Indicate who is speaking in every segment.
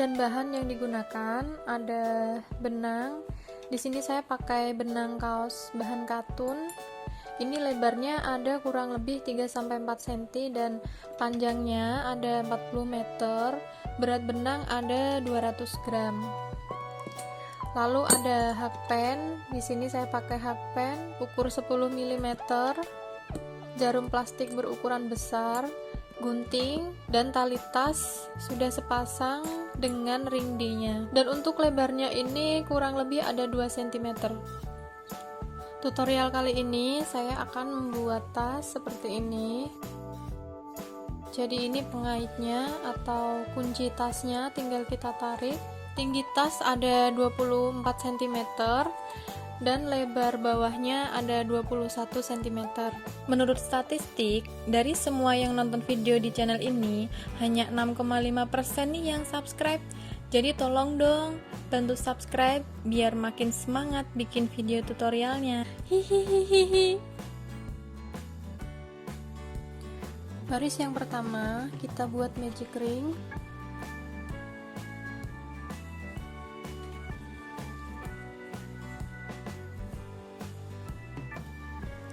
Speaker 1: dan bahan yang digunakan ada benang. Di sini saya pakai benang kaos bahan katun. Ini lebarnya ada kurang lebih 3-4 cm dan panjangnya ada 40 meter. Berat benang ada 200 gram. Lalu ada hakpen. Di sini saya pakai hakpen ukur 10 mm, jarum plastik berukuran besar, gunting, dan tali tas sudah sepasang dengan ring D-nya. Dan untuk lebarnya ini kurang lebih ada 2 cm. Tutorial kali ini saya akan membuat tas seperti ini. Jadi ini pengaitnya atau kunci tasnya, tinggal kita tarik. Tinggi tas ada 24 cm dan lebar bawahnya ada 21 cm. Menurut statistik, dari semua yang nonton video di channel ini, hanya 6,5% nih yang subscribe. Jadi tolong dong, bantu subscribe biar makin semangat bikin video tutorialnya. Hihihihi. Baris yang pertama, kita buat magic ring.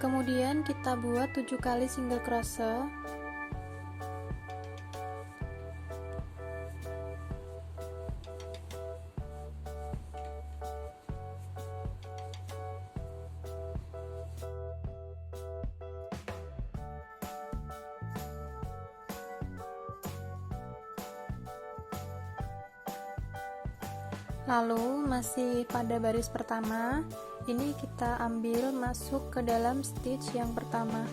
Speaker 1: Kemudian kita buat 7 kali single crochet. Lalu masih pada baris pertama, ini kita ambil masuk ke dalam stitch yang pertama.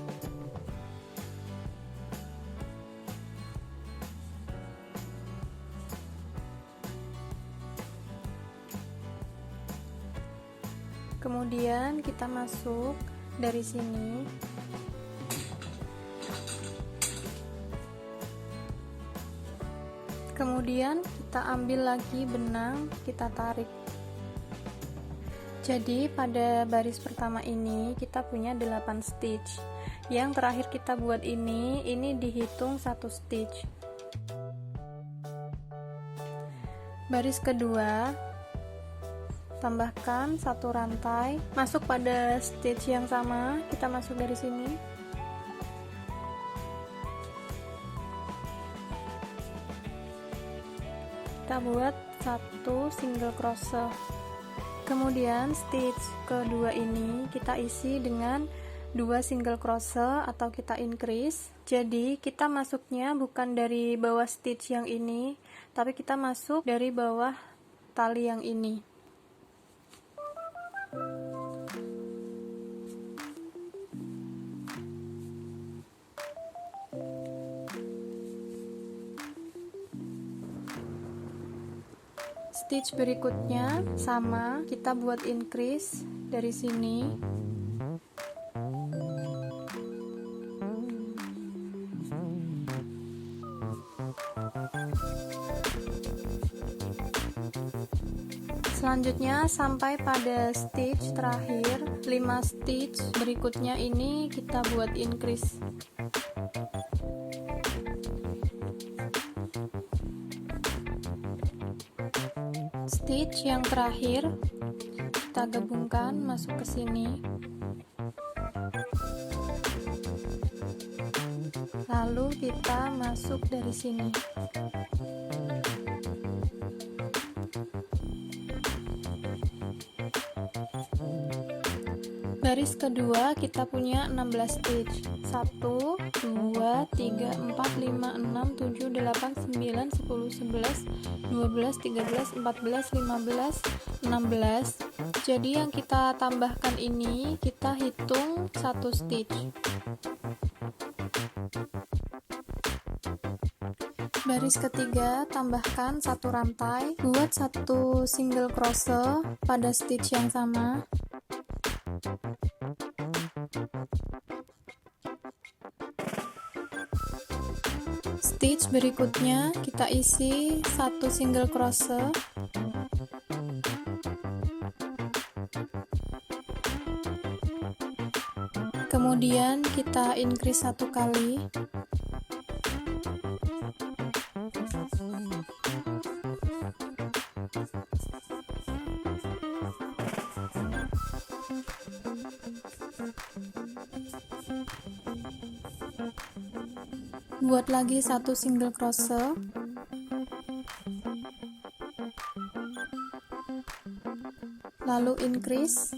Speaker 1: Kemudian kita masuk dari sini. Kemudian kita ambil lagi benang, kita tarik. Jadi pada baris pertama ini kita punya 8 stitch. Yang terakhir kita buat ini dihitung 1 stitch. Baris kedua, tambahkan 1 rantai, masuk pada stitch yang sama, kita masuk dari sini. Kita buat 1 single crochet. Kemudian stitch kedua ini kita isi dengan 2 single crochet atau kita increase. Jadi kita masuknya bukan dari bawah stitch yang ini, tapi kita masuk dari bawah tali yang ini. Stitch berikutnya sama, kita buat increase dari sini. Selanjutnya sampai pada stitch terakhir, 5 stitch berikutnya ini kita buat increase. Stitch yang terakhir kita gabungkan masuk ke sini, lalu kita masuk dari sini. Baris kedua kita punya 16 stitch. 1 2 3 4 5 6 7 8 9 10 11 12 13 14 15 16. Jadi yang kita tambahkan ini kita hitung 1 stitch. Baris ketiga tambahkan 1 rantai, buat 1 single crochet pada stitch yang sama. Stitch berikutnya kita isi 1 single crochet. Kemudian kita increase 1 kali. Buat lagi satu single crochet, lalu increase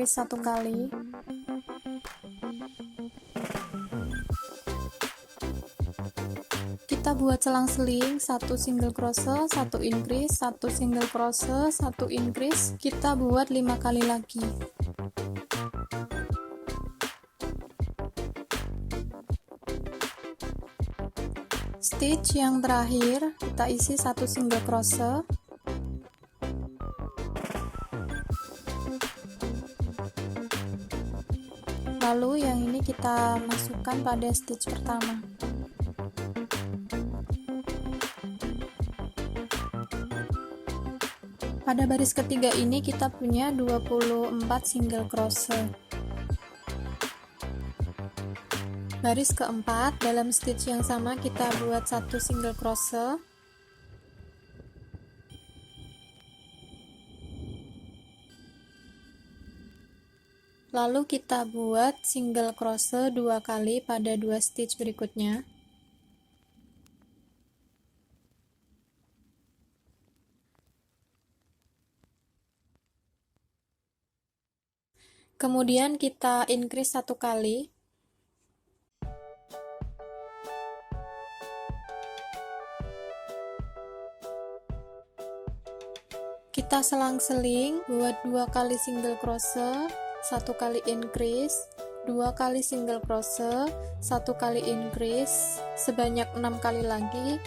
Speaker 1: satu kali, kita buat selang-seling, satu single crochet, satu increase, satu single crochet, satu increase, kita buat 5 kali lagi. Stitch yang terakhir kita isi satu single crochet, lalu yang ini kita masukkan pada stitch pertama. Pada baris ketiga ini kita punya 24 single crochet. Baris keempat, dalam stitch yang sama kita buat satu single crochet, lalu kita buat single crochet 2 kali pada 2 stitch berikutnya. Kemudian kita increase 1 kali. Kita selang-seling buat 2 kali single crochet, 1 kali increase, 2 kali single crochet, 1 kali increase, sebanyak 6 kali lagi.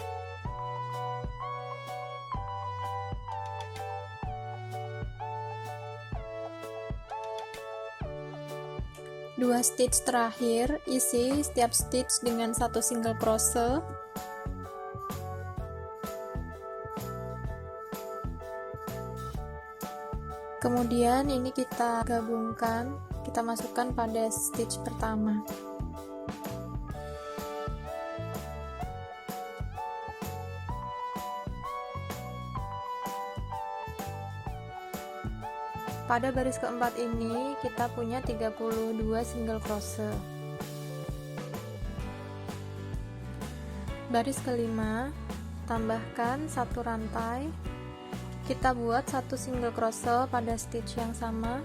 Speaker 1: Dua stitch terakhir, isi setiap stitch dengan satu single crochet. Kemudian ini kita gabungkan, kita masukkan pada stitch pertama. Pada baris keempat ini kita punya 32 single crochet. Baris kelima, tambahkan satu rantai. Kita buat satu single crochet pada stitch yang sama.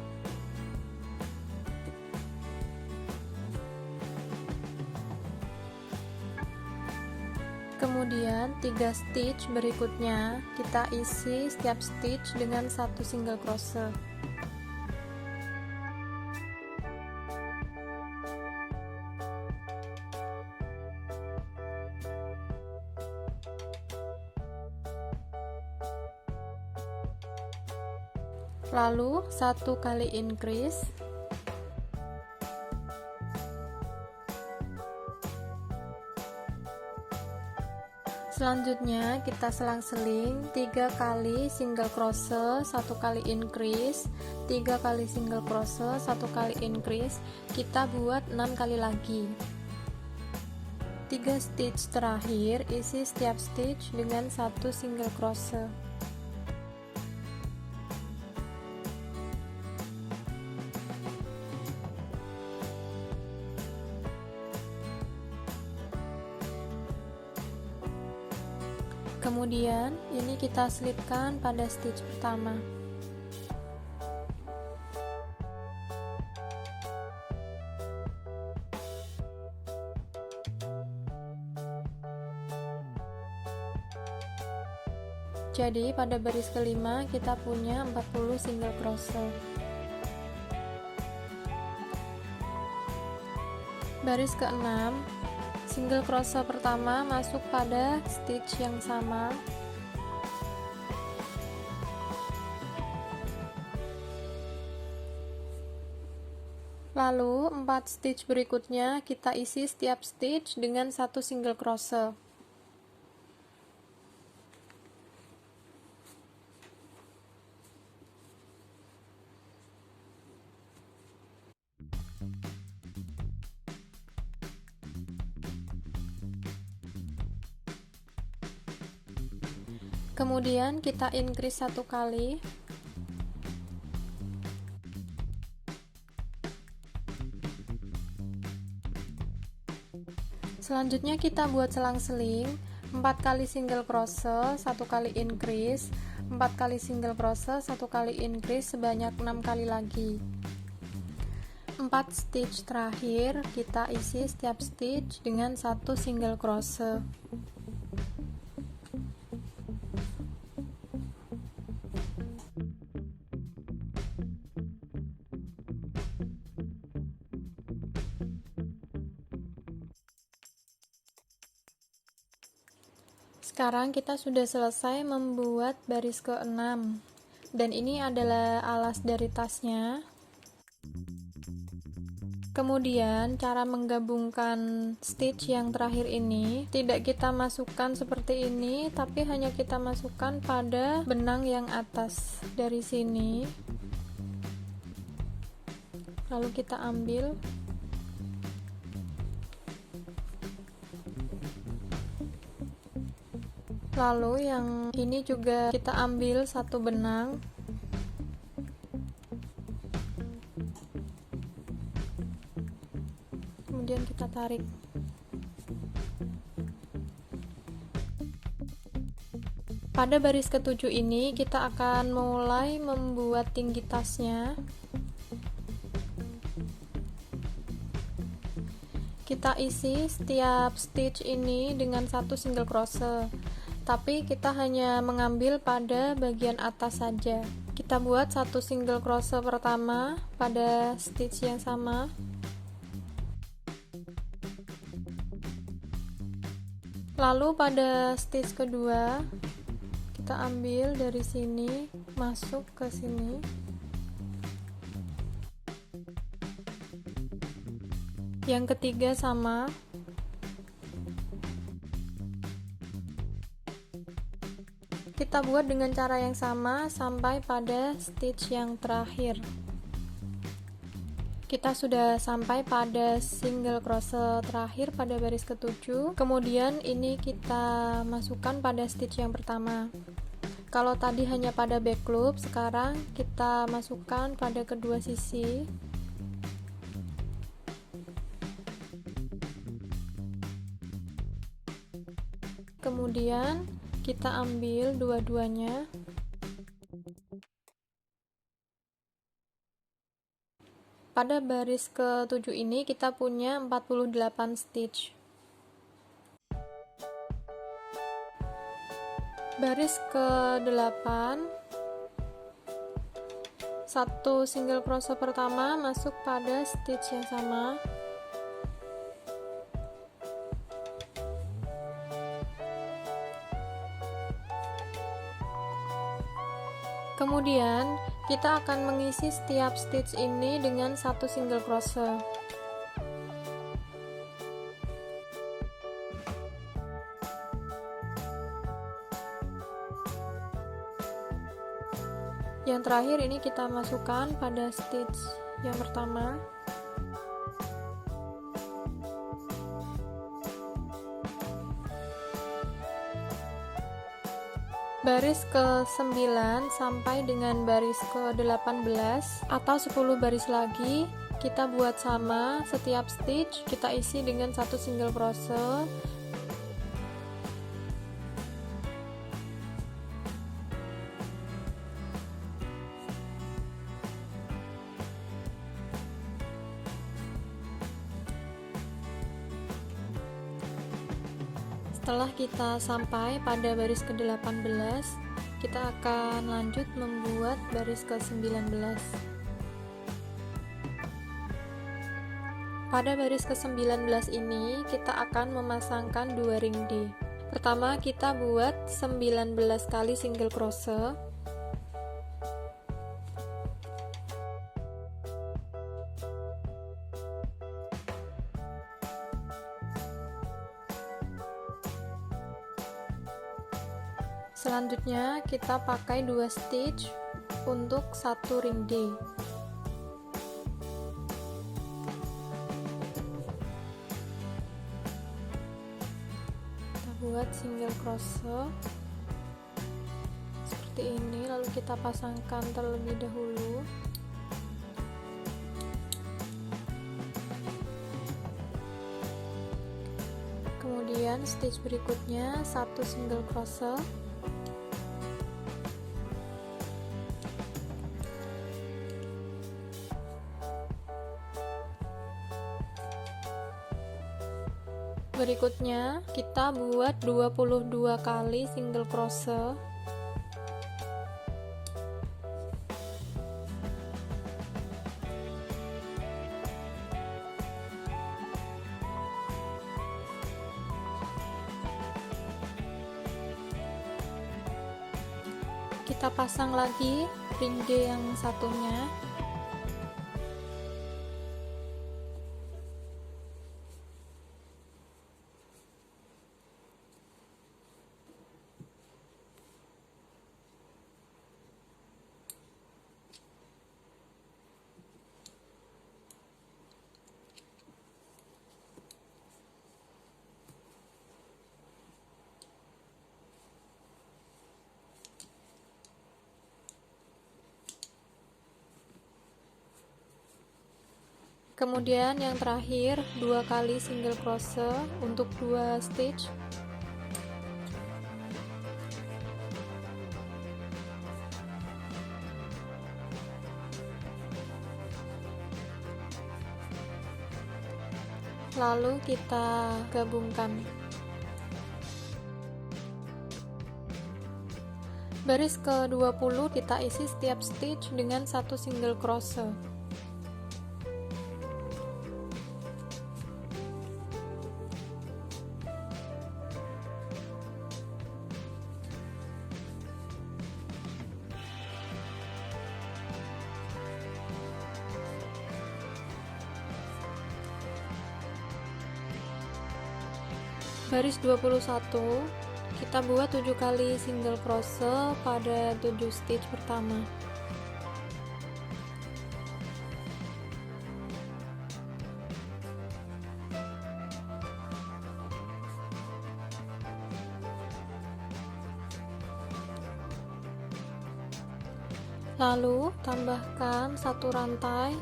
Speaker 1: Kemudian 3 stitch berikutnya kita isi setiap stitch dengan satu single crochet. Lalu 1 kali increase, selanjutnya kita selang-seling 3 kali single crochet, 1 kali increase, 3 kali single crochet, 1 kali increase, kita buat 6 kali lagi. 3 stitch terakhir, isi setiap stitch dengan satu single crochet. Kemudian ini kita selipkan pada stitch pertama. Jadi pada baris kelima kita punya 40 single crochet. Baris keenam, single crochet pertama masuk pada stitch yang sama. Lalu 4 stitch berikutnya kita isi setiap stitch dengan satu single crochet. Kemudian kita increase 1 kali. Selanjutnya kita buat selang-seling 4 kali single crochet, 1 kali increase, 4 kali single crochet, 1 kali increase sebanyak 6 kali lagi. 4 stitch terakhir kita isi setiap stitch dengan 1 single crochet. Sekarang kita sudah selesai membuat baris ke-6 dan ini adalah alas dari tasnya. Kemudian cara menggabungkan stitch yang terakhir ini tidak kita masukkan seperti ini, tapi hanya kita masukkan pada benang yang atas dari sini. Lalu kita ambil. Lalu yang ini juga kita ambil satu benang. Kemudian kita tarik. Pada baris ke-7 ini kita akan mulai membuat tinggi tasnya. Kita isi setiap stitch ini dengan 1 single crochet. Tapi kita hanya mengambil pada bagian atas saja. Kita buat 1 single crochet pertama pada stitch yang sama. Lalu pada stitch kedua kita ambil dari sini, masuk ke sini. Yang ketiga sama. Kita buat dengan cara yang sama sampai pada stitch yang terakhir. Kita sudah sampai pada single crochet terakhir pada baris ke-7. Kemudian ini kita masukkan pada stitch yang pertama. Kalau tadi hanya pada back loop, sekarang kita masukkan pada kedua sisi. Kemudian kita ambil dua-duanya. Pada baris ke-7 ini kita punya 48 stitch. Baris ke-8, 1 single crochet pertama masuk pada stitch yang sama. Kemudian kita akan mengisi setiap stitch ini dengan 1 single crochet. Yang terakhir ini kita masukkan pada stitch yang pertama. Baris ke-9 sampai dengan baris ke-18 atau 10 baris lagi kita buat sama, setiap stitch kita isi dengan 1 single crochet. Setelah kita sampai pada baris ke-18, kita akan lanjut membuat baris ke-19. Pada baris ke-19 ini, kita akan memasangkan 2 ring D. Pertama, kita buat 19 kali single crochet. Selanjutnya kita pakai 2 stitch untuk 1 ring D. Kita buat single crochet seperti ini, lalu kita pasangkan terlebih dahulu. Kemudian stitch berikutnya 1 single crochet, berikutnya kita buat 22 kali single crochet. Kita pasang lagi ring D yang satunya. Kemudian yang terakhir 2 kali single crochet untuk 2 stitch. Lalu kita gabungkan. Baris ke-20 kita isi setiap stitch dengan 1 single crochet. Baris 21 kita buat 7 kali single crochet pada 7 stitch pertama. Lalu tambahkan 1 rantai,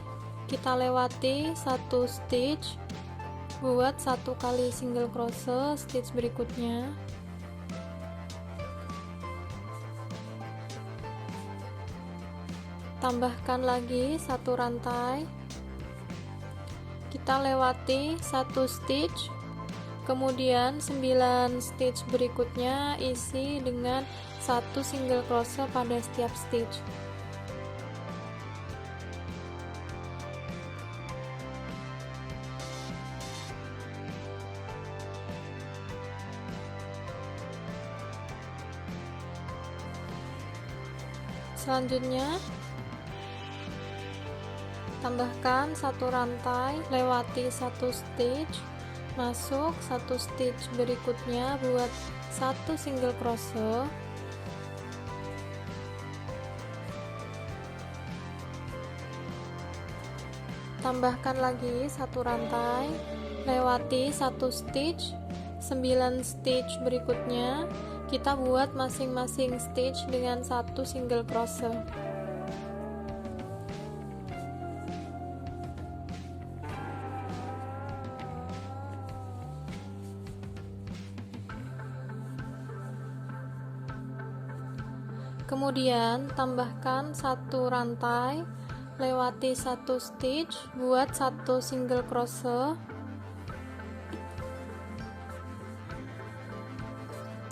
Speaker 1: kita lewati 1 stitch, buat 1 kali single crochet stitch berikutnya. Tambahkan lagi 1 rantai, kita lewati 1 stitch, kemudian 9 stitch berikutnya isi dengan 1 single crochet pada setiap stitch. Selanjutnya tambahkan 1 rantai, lewati 1 stitch, masuk 1 stitch berikutnya buat 1 single crochet. Tambahkan lagi 1 rantai, lewati 1 stitch, 9 stitch berikutnya kita buat masing-masing stitch dengan 1 single crochet. Kemudian tambahkan 1 rantai, lewati 1 stitch, buat 1 single crochet.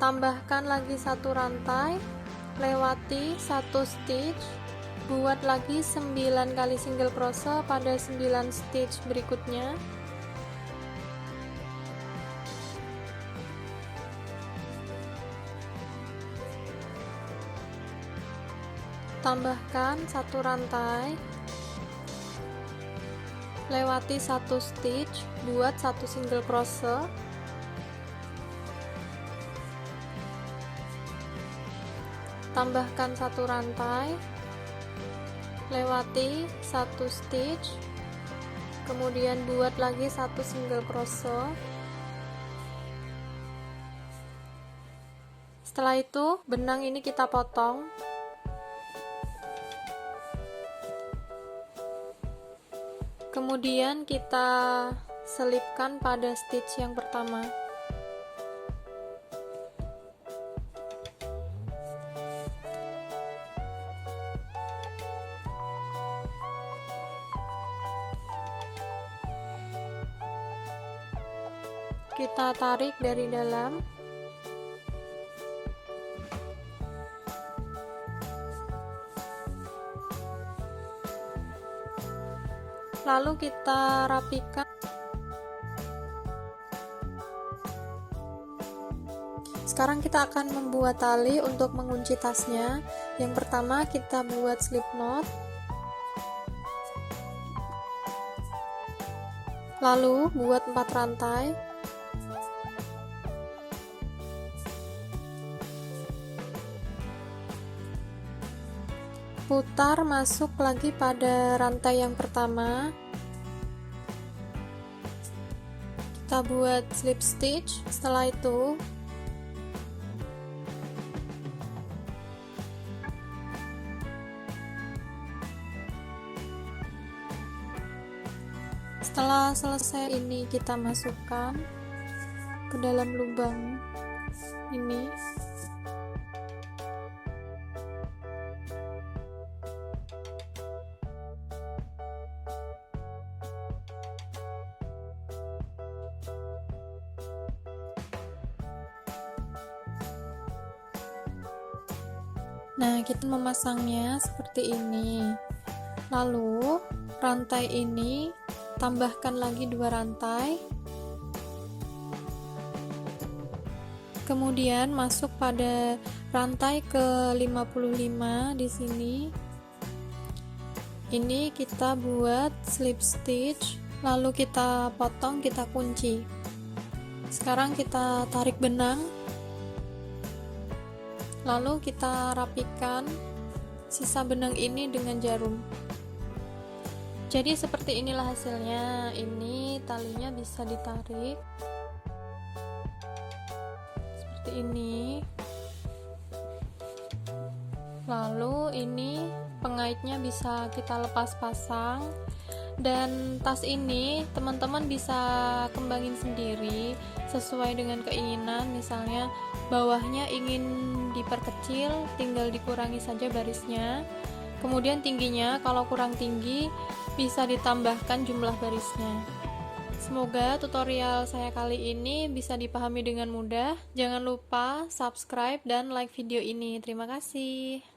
Speaker 1: Tambahkan lagi 1 rantai, lewati 1 stitch, buat lagi 9 kali single crochet pada 9 stitch berikutnya. Tambahkan 1 rantai, lewati 1 stitch, buat 1 single crochet. Tambahkan 1 rantai, lewati 1 stitch, kemudian buat lagi 1 single crochet. Setelah itu benang ini kita potong. Kemudian kita selipkan pada stitch yang pertama. kita tarik dari dalam. Lalu kita rapikan. Sekarang kita akan membuat tali untuk mengunci tasnya. Yang pertama kita buat slip knot. Lalu buat 4 rantai. Putar masuk lagi pada rantai yang pertama. Kita buat slip stitch. Setelah itu setelah selesai ini kita masukkan ke dalam lubang ini. Nah, kita memasangnya seperti ini. Lalu, rantai ini tambahkan lagi 2 rantai. Kemudian masuk pada rantai ke 55 di sini. Ini kita buat slip stitch, lalu kita potong, kita kunci. Sekarang kita tarik benang. Lalu kita rapikan sisa benang ini dengan jarum. Jadi seperti inilah hasilnya. Ini talinya bisa ditarik seperti ini. Lalu ini pengaitnya bisa kita lepas pasang. Dan tas ini teman-teman bisa kembangin sendiri sesuai dengan keinginan. Misalnya bawahnya ingin diperkecil, tinggal dikurangi saja barisnya. Kemudian tingginya kalau kurang tinggi bisa ditambahkan jumlah barisnya. Semoga tutorial saya kali ini bisa dipahami dengan mudah. Jangan lupa subscribe dan like video ini. Terima kasih.